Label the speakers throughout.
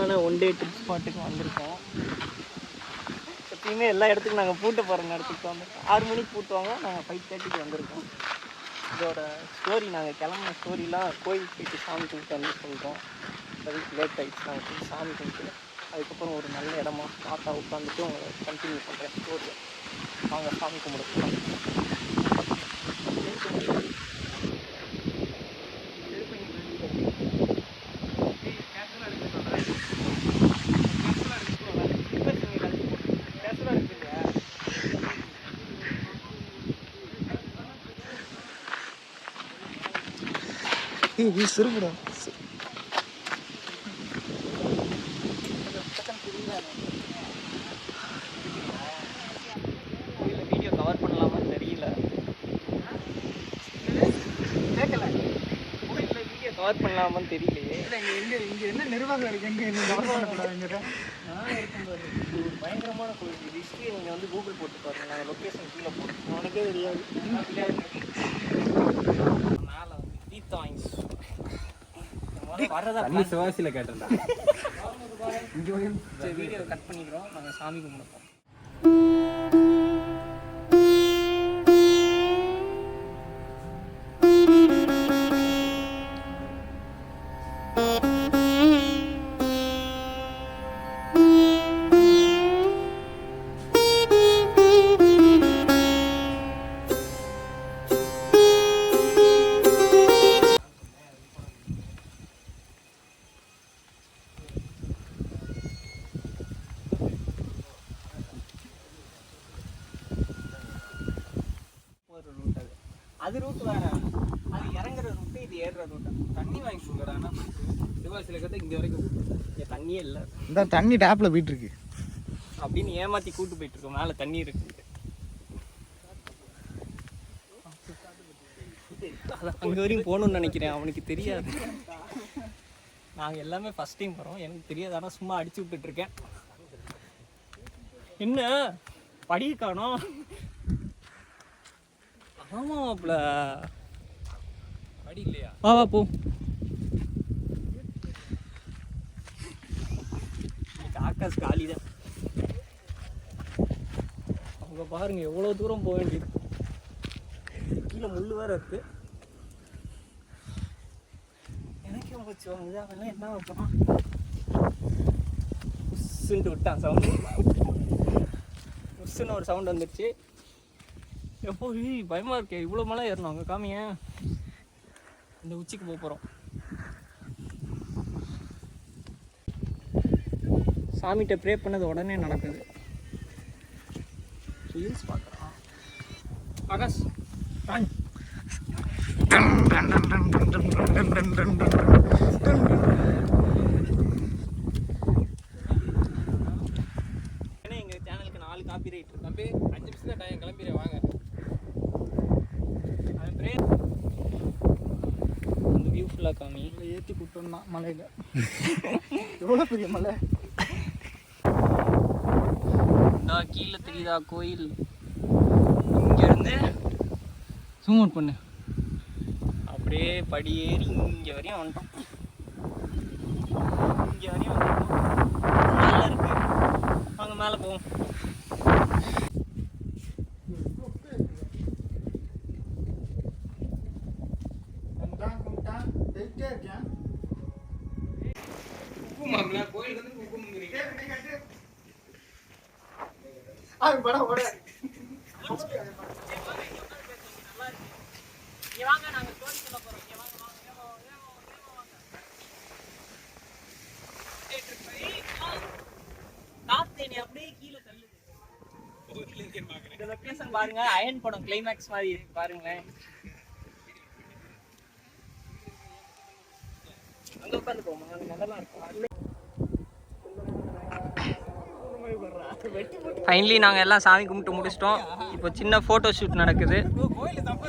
Speaker 1: சூப்பரான one day trip ஸ்பாட்டுக்கு வந்திருக்கோம். எப்பயுமே எல்லா இடத்துக்கும் நாங்கள் பூட்ட போகிற இடத்துக்கு வந்திருக்கோம். 6 மணிக்கு பூட்டுவாங்க, நாங்கள் 5:30க்கு வந்திருக்கோம். இதோட ஸ்டோரி நாங்கள் கிளம்புன ஸ்டோரிலாம் கோயிலுக்கு போயிட்டு சாமி கும்பிட்டு வந்து சொல்கிறோம். அதுக்கு லேட் ஆகிடுச்சு, நாங்கள் போய் சாமி கும்பிட்டு அதுக்கப்புறம் ஒரு நல்ல இடமா பார்த்தா உட்காந்துட்டு உங்களை கண்டினியூ பண்ணுறேன் ஸ்டோரியை. வாங்க சாமி கும்பிடுறோம்.
Speaker 2: சிறுபுடா
Speaker 1: வீடியோ கவர் பண்ணலாமான்னு தெரியல. கேட்கல வீடியோ கவர் பண்ணலாமான்னு தெரியலையே.
Speaker 2: இங்கே என்ன நிர்வாகம் இருக்குன்னு
Speaker 1: பயங்கரமான கோயில். இது ஹிஸ்ட்ரியை நீங்கள் வந்து கூகுள் போட்டு பாருங்க. நாங்கள் லொக்கேஷன் கீழே போடுறோம். உனக்கே தெரியாது. மேலே வந்து தீத்தாயின்ஸ் வரதா
Speaker 2: சிவாசியில் கேட்டேன்டா.
Speaker 1: சரி, வீடியோ கட் பண்ணிக்கிறோம். நாங்கள் சாமி கும்பிடுவோம். அது ரூட் வேற, அது இறங்குற ரூட்டு, இது ஏறுற ரூட்டு.
Speaker 2: தண்ணி வாங்கி கொடுக்குறாங்க. சிவாசியில் கற்று இங்கே வரைக்கும்
Speaker 1: இங்கே தண்ணியே இல்லை.
Speaker 2: இந்த தண்ணி டேப்பில் போயிட்டு இருக்கு
Speaker 1: அப்படின்னு ஏமாற்றி கூட்டு போயிட்டு இருக்கோம். மேலே தண்ணி இருக்கு. அங்கே வரையும் போகணுன்னு நினைக்கிறேன். அவனுக்கு தெரியாது. நாங்கள் எல்லாமே ஃபஸ்ட் டைம் போகிறோம். எனக்கு தெரியாது. ஆனால் சும்மா அடிச்சு விட்டுட்ருக்கேன். என்ன படிய காணோம். ஆமாம் மாப்பிள்ள,
Speaker 2: படி இல்லையா?
Speaker 1: வா வா போ. ஆகாஷ் காலி தான். அவங்க பாருங்க எவ்வளோ தூரம் போக வேண்டியது. கீழே முள் வேற இருக்கு. எனக்கே போச்சு இதெல்லாம் என்ன வைப்பான். உஸ்ஸுன்ட்டு விட்டான் சவுண்டு. உஸ்ஸுன்னு ஒரு சவுண்ட் வந்துடுச்சு. எப்போ பயமாக இருக்கே. இவ்வளோ மழை ஏறணும். அங்கே காமிங்க. இந்த உச்சிக்கு போக போகிறோம். சாமிகிட்ட ப்ரே பண்ணது உடனே நடக்குது. ரீல்ஸ் பார்க்குறான் ஆகாஷ். ஏன்னா எங்கள் சேனலுக்கு 4 காப்பி ரைட் இருக்கு.
Speaker 2: தம்பி 5 நிமிஷம் தான் டைம், கிளம்பிடுறேன் வாங்க.
Speaker 1: அது ப்ரே அந்த வியூ ஃபுல்லாக காமி.
Speaker 2: ஏற்றி கூட்டோம்னா மலையில் எவ்வளோ பெரிய மலை.
Speaker 1: கீழே தெரியுதா கோயில்? இங்கேருந்து ஜூம் அவுட் பண்ணு. அப்படியே படி ஏறி இங்கே வரையும் வந்துட்டோம். இங்கே வரையும் வந்துட்டோம். மேலே இருக்கு. வாங்க மேலே போவோம்.
Speaker 2: கோயில் வந்து குங்குமங்கிறீங்க.
Speaker 1: பாருங்க, அயன் படம் கிளைமேக்ஸ் மாதிரி இருக்கு பாருங்களேன். அங்க உட்காந்து போமா, நல்லா இருக்கும். ஃபைனலி நாங்கள் எல்லாம் சாமி கும்பிட்டு முடிச்சிட்டோம். இப்போ சின்ன ஃபோட்டோ ஷூட் நடக்குது.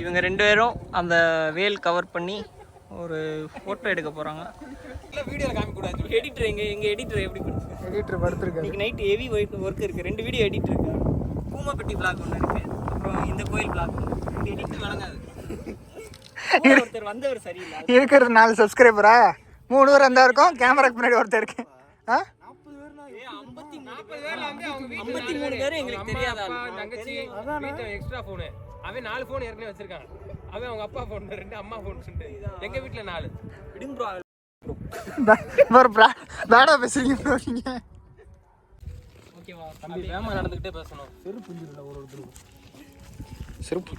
Speaker 1: இவங்க 2 பேரும் அந்த வேல் கவர் பண்ணி ஒரு ஃபோட்டோ எடுக்க போகிறாங்க.
Speaker 2: வீடியோவில் காமிக்கூடாது.
Speaker 1: எடிட்டர் எங்கள் எடிட்டர் எப்படி
Speaker 2: எடிட்டர் படுத்துருக்கு.
Speaker 1: இன்னைக்கு நைட்டு ஹெவி ஒர்க் இருக்குது. 2 வீடியோ எடிட் இருக்கு. கூமப்பட்டி பிளாக் ஒன்று இருக்குது, அப்புறம் இந்த கோயில் பிளாக் ஒன்று. இந்த எடிட்டர் வழங்காது. ஒருத்தர் வந்தவர் சரியில்லை.
Speaker 2: இருக்கிறது 4 சப்ஸ்கிரைபரா 3 பேர் இருந்தா இருக்கும். கேமராக்கு முன்னாடி ஒருத்தர் இருக்கு. ஆ
Speaker 1: 53 பேர் எங்களுக்கு தெரியாத
Speaker 3: தங்கச்சி எக்ஸ்ட்ரா போனு அவன் 4 போன் ஏற்கனவே வச்சிருக்கான். அவன் அவங்க அப்பா போன் 2 அம்மா போன் சொல்லிட்டு எங்க வீட்டுல 4
Speaker 1: விடுங்க ப்ரோ.
Speaker 2: பேடா பேசுறீங்க ப்ரோ நீங்க.
Speaker 1: ஓகேவா
Speaker 3: தம்பி வேகமா நடந்துக்கிட்டே பேசணும்.
Speaker 2: செருப்பு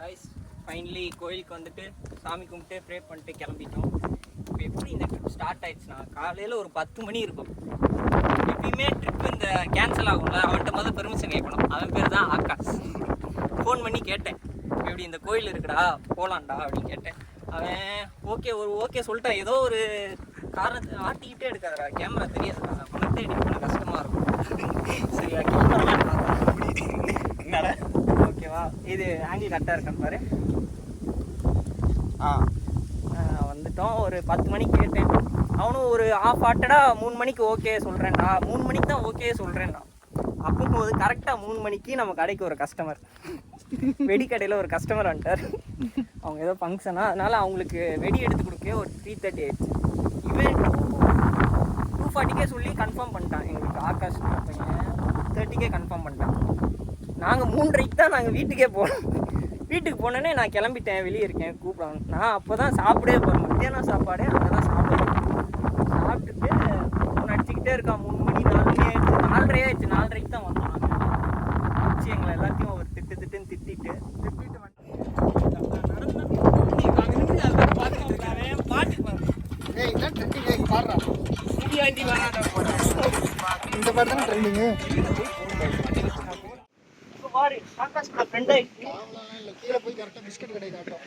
Speaker 1: கைஸ் ஃபைனலி கோயிலுக்கு வந்துட்டு சாமி கும்பிட்டு ப்ரே பண்ணிட்டு கிளம்பிட்டோம். இப்போ எப்படி இந்த ட்ரிப் ஸ்டார்ட் ஆயிடுச்சுன்னா காலையில் ஒரு 10 மணி இருக்கும். எப்பயுமே ட்ரிப் இந்த கேன்சல் ஆகும்ல, அவன்கிட்ட முதல் பெர்மிஷன் கேட்கணும். அவன் பேர் தான் ஆகாஷ். ஃபோன் பண்ணி கேட்டேன், இப்படி இந்த கோயில் இருக்குடா போகலான்டா அப்படின்னு கேட்டேன். அவன் ஓகே சொல்லிட்டான். ஏதோ ஒரு காரணத்தை ஆட்டிக்கிட்டே எடுக்காதடா, கேமரா தெரியாதுடா, பணத்தை எடிட் பண்ண கஷ்டமாக இருக்கும். சரியா கேமரா என்னடா ஓகேவா, இது ஆங்கிள் கரெக்டாக இருக்கான்னு பாரு. வந்துட்டோம். ஒரு 10 மணிக்கு கேட்டேன். அவனும் ஒரு ஆஃப் ஆட்டடா 3 மணிக்கு ஓகே சொல்கிறேன்டா, 3 மணிக்கு தான் ஓகே சொல்கிறேன்டா. அப்போது கரெக்டாக 3 மணிக்கு நம்ம கடைக்கு ஒரு கஸ்டமர், வெடிக்கடையில் ஒரு கஸ்டமர் வந்துட்டார். அவங்க ஏதோ ஃபங்க்ஷனாக, அதனால் அவங்களுக்கு வெடி எடுத்து கொடுக்க ஒரு 3:30 ஆயிடுச்சு. இவன் 2:40 சொல்லி கன்ஃபார்ம் பண்ணிட்டான். எங்களுக்கு ஆகாஷ் பையன் 2:30 கன்ஃபார்ம் பண்ணிட்டான். நாங்கள் 3:30 தான் நாங்கள் வீட்டுக்கே போனோம். வீட்டுக்கு போனோன்னே நான் கிளம்பிட்டேன், வெளியே இருக்கேன் கூப்பிடுவாங்க. நான் அப்போ தான் சாப்பிடவே போகிறேன், மத்தியானம் சாப்பாடு அங்கே தான் சாப்பிடுவேன். சாப்பிட்டுட்டு ஃபோன் அடிச்சுக்கிட்டே இருக்கான். 3 மணி 4 மணி ஆயிடுச்சு, 4:30 ஆயிடுச்சு. 4:30 தான் வந்தோம். நாங்கள் வச்சு எங்களை எல்லாத்தையும் ஒரு திட்டுன்னு திட்டிட்டு
Speaker 2: இந்த பாட்டு தானே ட்ரெண்டிங்கு. கீழே போய் கரெக்டாக பிஸ்கட் கடை காட்டும்.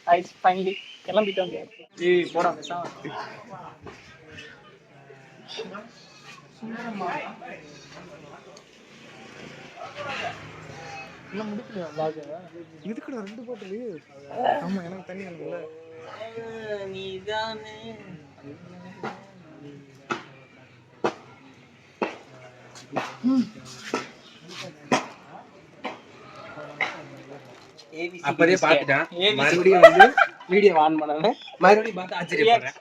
Speaker 1: ஐஸ் ஃபைனலி கிளம்பிட்டோம். போடா பேசாம.
Speaker 2: இன்னும் முடிக்கலையா vlog? இதுக்குடா 2 பாட்டிலு. ஆமா எனக்கு தண்ணி வேணும்ல.
Speaker 1: நீதானே
Speaker 3: அப்பதே பாத்துட்டான். மறுபடியும் வந்து வீடியோ ஆன் பண்ணல, மறுபடியும் பார்த்து ஆச்சரியப்படுறேன்.